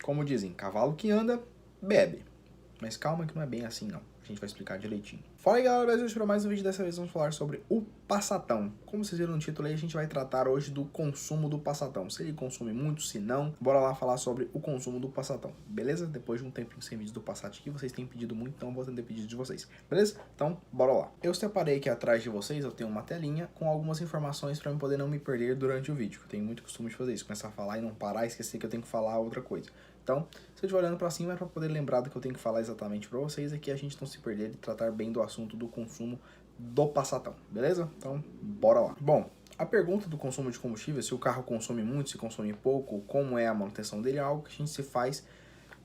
Como dizem, cavalo que anda, bebe. Mas calma que não é bem assim, não. A gente vai explicar direitinho. Fala aí, galera, beleza? Para mais um vídeo. Dessa vez vamos falar sobre o Passatão. Como vocês viram no título aí, a gente vai tratar hoje do consumo do Passatão. Se ele consome muito, se não, bora lá falar sobre o consumo do Passatão, beleza? Depois de um tempinho sem vídeos do Passat aqui, vocês têm pedido muito, então eu vou atender pedido de vocês, beleza? Então, bora lá. Eu separei aqui atrás de vocês, eu tenho uma telinha com algumas informações para eu poder não me perder durante o vídeo. Eu tenho muito costume de fazer isso, começar a falar e não parar, esquecer que eu tenho que falar outra coisa. Então, se eu estiver olhando para cima é para poder lembrar do que eu tenho que falar exatamente para vocês aqui, a gente não se perder e tratar bem do assunto do consumo do Passatão, beleza? Então, bora lá. Bom, a pergunta do consumo de combustível, se o carro consome muito, se consome pouco, como é a manutenção dele, é algo que a gente se faz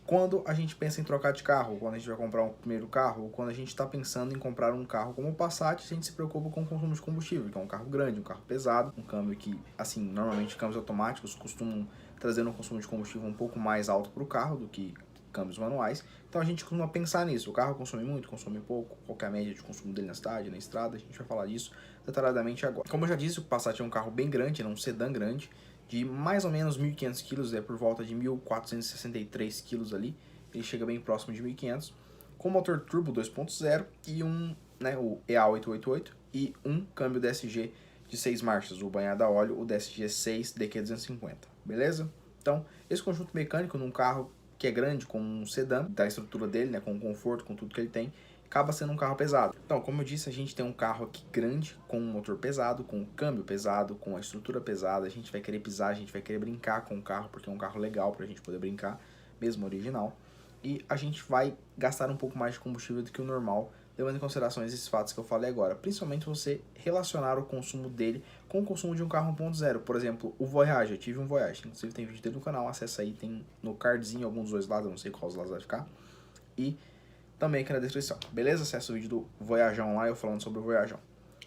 quando a gente pensa em trocar de carro, quando a gente vai comprar um primeiro carro, ou quando a gente está pensando em comprar um carro como o Passat, a gente se preocupa com o consumo de combustível, que é um carro grande, um carro pesado, um câmbio que, assim, normalmente câmbios automáticos costumam trazer um consumo de combustível um pouco mais alto para o carro do que câmbios manuais. Então a gente costuma pensar nisso. O carro consome muito, consome pouco, qual é a média de consumo dele na cidade, na estrada, a gente vai falar disso detalhadamente agora. Como eu já disse, o Passat é um carro bem grande, é um sedã grande, de mais ou menos 1.500 kg, é por volta de 1.463 kg ali, ele chega bem próximo de 1.500, com motor turbo 2.0 e o EA888 e um câmbio DSG de 6 marchas, o banhado a óleo, o DSG 6 DQ250, beleza? Então, esse conjunto mecânico num carro que é grande, com um sedã, da estrutura dele, né, com o conforto, com tudo que ele tem, acaba sendo um carro pesado. Então, como eu disse, a gente tem um carro aqui grande, com um motor pesado, com um câmbio pesado, com a estrutura pesada, a gente vai querer pisar, a gente vai querer brincar com o carro, porque é um carro legal pra gente poder brincar, mesmo original, e a gente vai gastar um pouco mais de combustível do que o normal, levando em consideração esses fatos que eu falei agora, principalmente você relacionar o consumo dele com o consumo de um carro 1.0, por exemplo, o Voyage, eu tive um Voyage, inclusive tem vídeo dele no canal, acessa aí, tem no cardzinho alguns dos dois lados, eu não sei qual os lados vai ficar, e também aqui na descrição, beleza? Acessa o vídeo do Voyageão lá, eu falando sobre o Voyageão.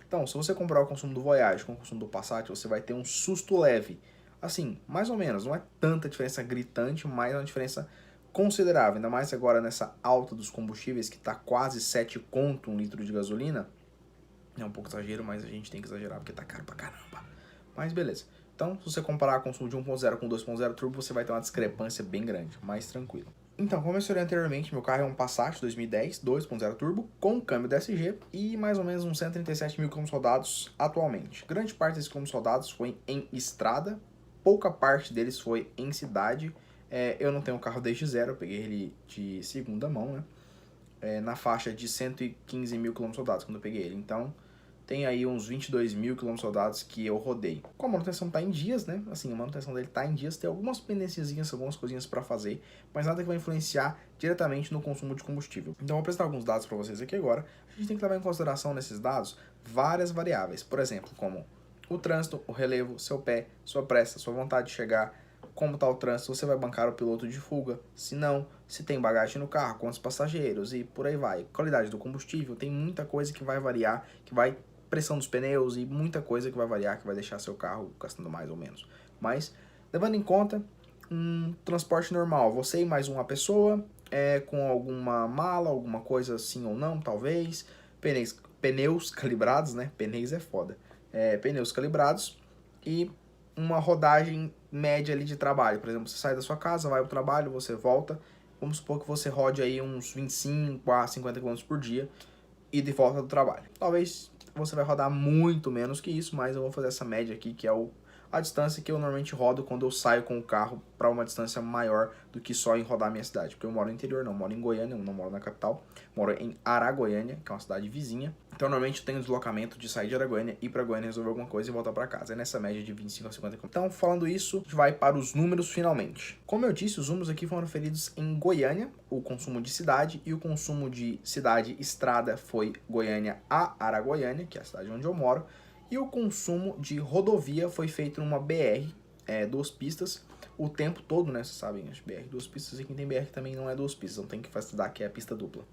Então, se você comparar o consumo do Voyage com o consumo do Passat, você vai ter um susto leve, assim, mais ou menos, não é tanta diferença gritante, mas é uma diferença considerável, ainda mais agora nessa alta dos combustíveis, que tá quase 7 conto um litro de gasolina. É um pouco exagero, mas a gente tem que exagerar porque tá caro pra caramba. Mas beleza. Então, se você comparar o consumo de 1.0 com 2.0 turbo, você vai ter uma discrepância bem grande, mais tranquilo. Então, como eu mencionei anteriormente, meu carro é um Passat 2010 2.0 turbo com câmbio DSG e mais ou menos uns 137 mil km rodados atualmente. Grande parte desses km rodados foi em estrada, pouca parte deles foi em cidade. Eu não tenho um carro desde zero, eu peguei ele de segunda mão, né? Na faixa de 115 mil km rodados quando eu peguei ele. Então, tem aí uns 22 mil km rodados que eu rodei. Com a manutenção tá em dias, né? Assim, a manutenção dele tá em dias, tem algumas pendênciazinhas, algumas coisinhas para fazer, mas nada que vai influenciar diretamente no consumo de combustível. Então, vou apresentar alguns dados para vocês aqui agora. A gente tem que levar em consideração nesses dados várias variáveis, por exemplo, como o trânsito, o relevo, seu pé, sua pressa, sua vontade de chegar, como está o trânsito, você vai bancar o piloto de fuga, se não, se tem bagagem no carro, quantos passageiros e por aí vai. Qualidade do combustível, tem muita coisa que vai variar, que vai pressão dos pneus e muita coisa que vai variar, que vai deixar seu carro gastando mais ou menos. Mas, levando em conta, um transporte normal, você e mais uma pessoa, com alguma mala, alguma coisa assim ou não, talvez, pneus calibrados, né? Pneus é foda. Pneus calibrados e uma rodagem média ali de trabalho. Por exemplo, você sai da sua casa, vai ao trabalho, você volta, vamos supor que você rode aí uns 25 a 50 km por dia e de volta do trabalho. Talvez você vai rodar muito menos que isso, mas eu vou fazer essa média aqui, que é a distância que eu normalmente rodo quando eu saio com o carro para uma distância maior do que só em rodar a minha cidade. Porque eu moro no interior, não moro em Goiânia, não moro na capital, moro em Araguaiânia, que é uma cidade vizinha. Então normalmente eu tenho deslocamento de sair de Araguaiânia, ir para Goiânia, resolver alguma coisa e voltar para casa. É nessa média de 25 a 50 km. Então, falando isso, a gente vai para os números finalmente. Como eu disse, os números aqui foram referidos em Goiânia, o consumo de cidade, e o consumo de cidade estrada foi Goiânia a Araguaiânia, que é a cidade onde eu moro. E o consumo de rodovia foi feito numa BR, 2 pistas, o tempo todo, né? Vocês sabem, as BR 2 pistas, e quem tem BR também não é 2 pistas, então tem que estudar que é a pista dupla.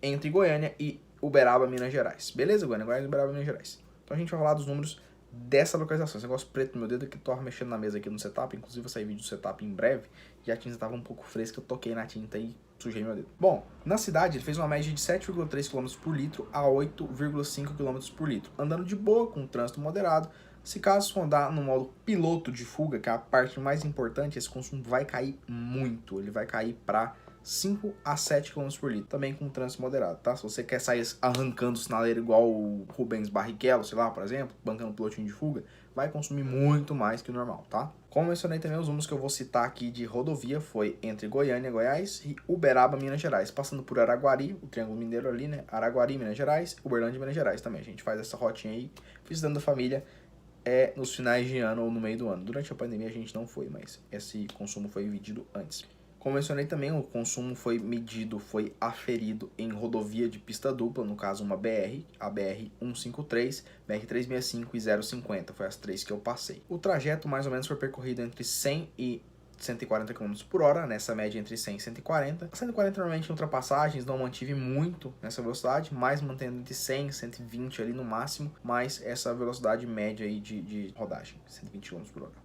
Entre Goiânia e Uberaba, Minas Gerais. Beleza, Goiânia, Uberaba, Minas Gerais. Então a gente vai falar dos números dessa localização. Esse negócio preto no meu dedo que torna mexendo na mesa aqui no setup. Inclusive vai sair vídeo do setup em breve. E a tinta estava um pouco fresca, eu toquei na tinta e sujei meu dedo. Bom, na cidade ele fez uma média de 7,3 km por litro a 8,5 km por litro. Andando de boa, com trânsito moderado, Se caso for andar no modo piloto de fuga, que é a parte mais importante, esse consumo vai cair muito. Ele vai cair para 5 a 7 km por litro, também com trânsito moderado, tá? Se você quer sair arrancando o sinaleiro igual o Rubens Barrichello, sei lá, por exemplo, bancando pilotinho de fuga, vai consumir muito mais que o normal, tá? Como mencionei também, os números que eu vou citar aqui de rodovia foi entre Goiânia, Goiás e Uberaba, Minas Gerais, passando por Araguari, o Triângulo Mineiro ali, né? Araguari, Minas Gerais, Uberlândia, Minas Gerais também. A gente faz essa rotinha aí, visitando a família nos finais de ano ou no meio do ano. Durante a pandemia a gente não foi, mas esse consumo foi medido antes. Como mencionei também, o consumo foi medido, foi aferido em rodovia de pista dupla, no caso uma BR, a BR-153, BR-365 e 050, foi as três que eu passei. O trajeto mais ou menos foi percorrido entre 100 e 140 km por hora, nessa média entre 100 e 140. 140 normalmente em ultrapassagens não mantive muito nessa velocidade, mas mantendo entre 100 e 120 ali no máximo, mais essa velocidade média aí de rodagem, 120 km por hora.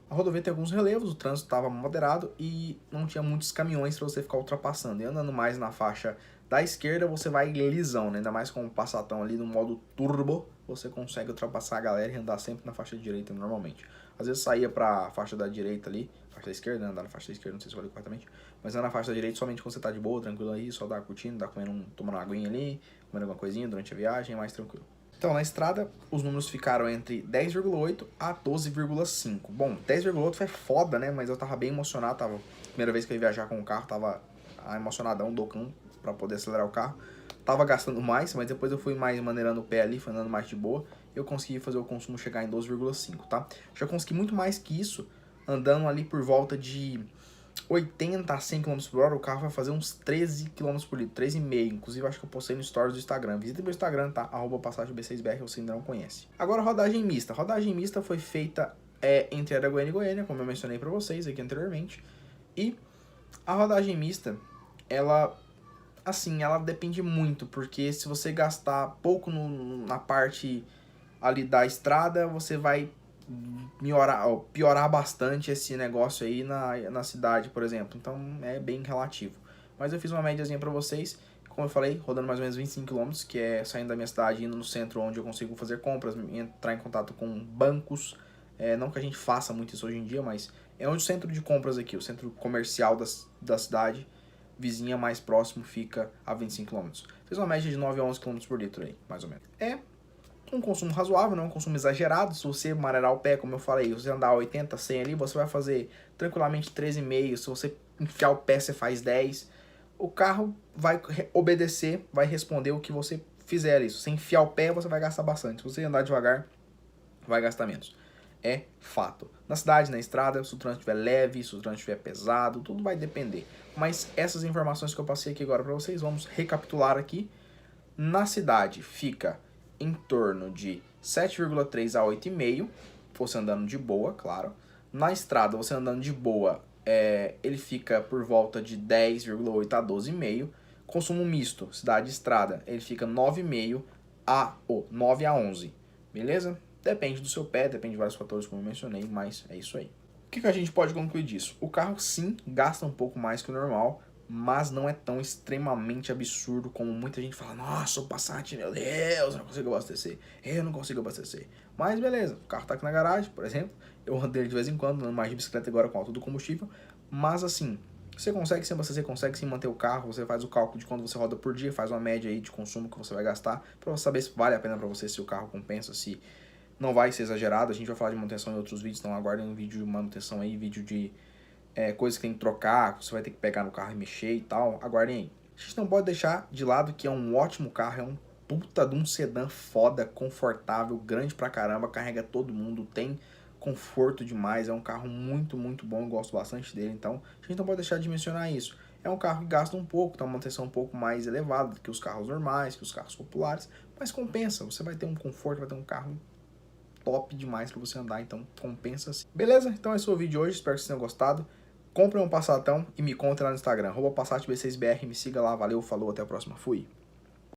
A rodovia tem alguns relevos, o trânsito estava moderado e não tinha muitos caminhões para você ficar ultrapassando. E andando mais na faixa da esquerda, você vai lisão, né? Ainda mais com o Passatão ali no modo turbo, você consegue ultrapassar a galera e andar sempre na faixa direita normalmente. Às vezes saía para a faixa da direita ali, faixa da esquerda, né? Andar na faixa da esquerda, não sei se eu falei corretamente, mas andar na faixa da direita somente quando você tá de boa, tranquilo aí, só dar curtindo, dar comendo, tomando uma aguinha ali, comendo alguma coisinha durante a viagem, é mais tranquilo. Então, na estrada, os números ficaram entre 10,8 a 12,5. Bom, 10,8 é foda, né? Mas eu tava bem emocionado, primeira vez que eu ia viajar com o carro, tava emocionadão, docão, pra poder acelerar o carro. Tava gastando mais, mas depois eu fui mais maneirando o pé ali, foi andando mais de boa. E eu consegui fazer o consumo chegar em 12,5, tá? Já consegui muito mais que isso, andando ali por volta de 80 a 100 km por hora, o carro vai fazer uns 13 km por litro, 13,5. Inclusive, acho que eu postei no stories do Instagram. Visita meu Instagram, tá? @passagemb6br, se você ainda não conhece. Agora, rodagem mista. Rodagem mista foi feita entre Araguaiana e Goiânia, como eu mencionei pra vocês aqui anteriormente. E a rodagem mista, ela depende muito, porque se você gastar pouco na parte ali da estrada, você vai piorar bastante esse negócio aí na cidade, por exemplo. Então é bem relativo. Mas eu fiz uma médiazinha pra vocês, como eu falei, rodando mais ou menos 25 km, que é saindo da minha cidade, indo no centro onde eu consigo fazer compras, entrar em contato com bancos. Não que a gente faça muito isso hoje em dia, mas é onde o centro de compras aqui, o centro comercial da cidade vizinha mais próximo fica a 25 km. Fez uma média de 9 a 11 km por litro aí, mais ou menos. É um consumo razoável, não é um consumo exagerado. Se você maneirar o pé, como eu falei, se você andar 80, 100 ali, você vai fazer tranquilamente 13,5. Se você enfiar o pé, você faz 10. O carro vai obedecer, vai responder o que você fizer ali. Se você enfiar o pé, você vai gastar bastante. Se você andar devagar, vai gastar menos. É fato. Na cidade, na estrada, se o trânsito estiver leve, se o trânsito estiver pesado, tudo vai depender. Mas essas informações que eu passei aqui agora para vocês, vamos recapitular aqui. Na cidade fica em torno de 7,3 a 8,5, você andando de boa, claro. Na estrada, você andando de boa, ele fica por volta de 10,8 a 12,5. Consumo misto, cidade e estrada, ele fica 9,5 9 a 11, beleza? Depende do seu pé, depende de vários fatores, como eu mencionei, mas é isso aí. O que a gente pode concluir disso? O carro, sim, gasta um pouco mais que o normal, mas não é tão extremamente absurdo como muita gente fala. Nossa, o Passat, meu Deus, eu não consigo abastecer. Eu não consigo abastecer. Mas beleza, o carro tá aqui na garagem, por exemplo. Eu ando dele de vez em quando, andando mais de bicicleta agora com alto do combustível. Mas assim, você consegue sim abastecer, consegue sim manter o carro. Você faz o cálculo de quanto você roda por dia, faz uma média aí de consumo que você vai gastar, pra você saber se vale a pena pra você, se o carro compensa, se não vai ser exagerado. A gente vai falar de manutenção em outros vídeos, então aguardem um vídeo de manutenção aí, vídeo de coisas que tem que trocar, você vai ter que pegar no carro e mexer e tal, aguardem aí. A gente não pode deixar de lado que é um ótimo carro, é um puta de um sedã foda, confortável, grande pra caramba, carrega todo mundo, tem conforto demais, é um carro muito, muito bom, eu gosto bastante dele, então a gente não pode deixar de mencionar isso. É um carro que gasta um pouco, tem uma manutenção um pouco mais elevada do que os carros normais, que os carros populares, mas compensa, você vai ter um conforto, vai ter um carro top demais pra você andar, então compensa sim. Beleza? Então esse foi o vídeo de hoje, espero que vocês tenham gostado. Compre um Passatão e me conte lá no Instagram, @PassatB6BR, me siga lá, valeu, falou, até a próxima, fui!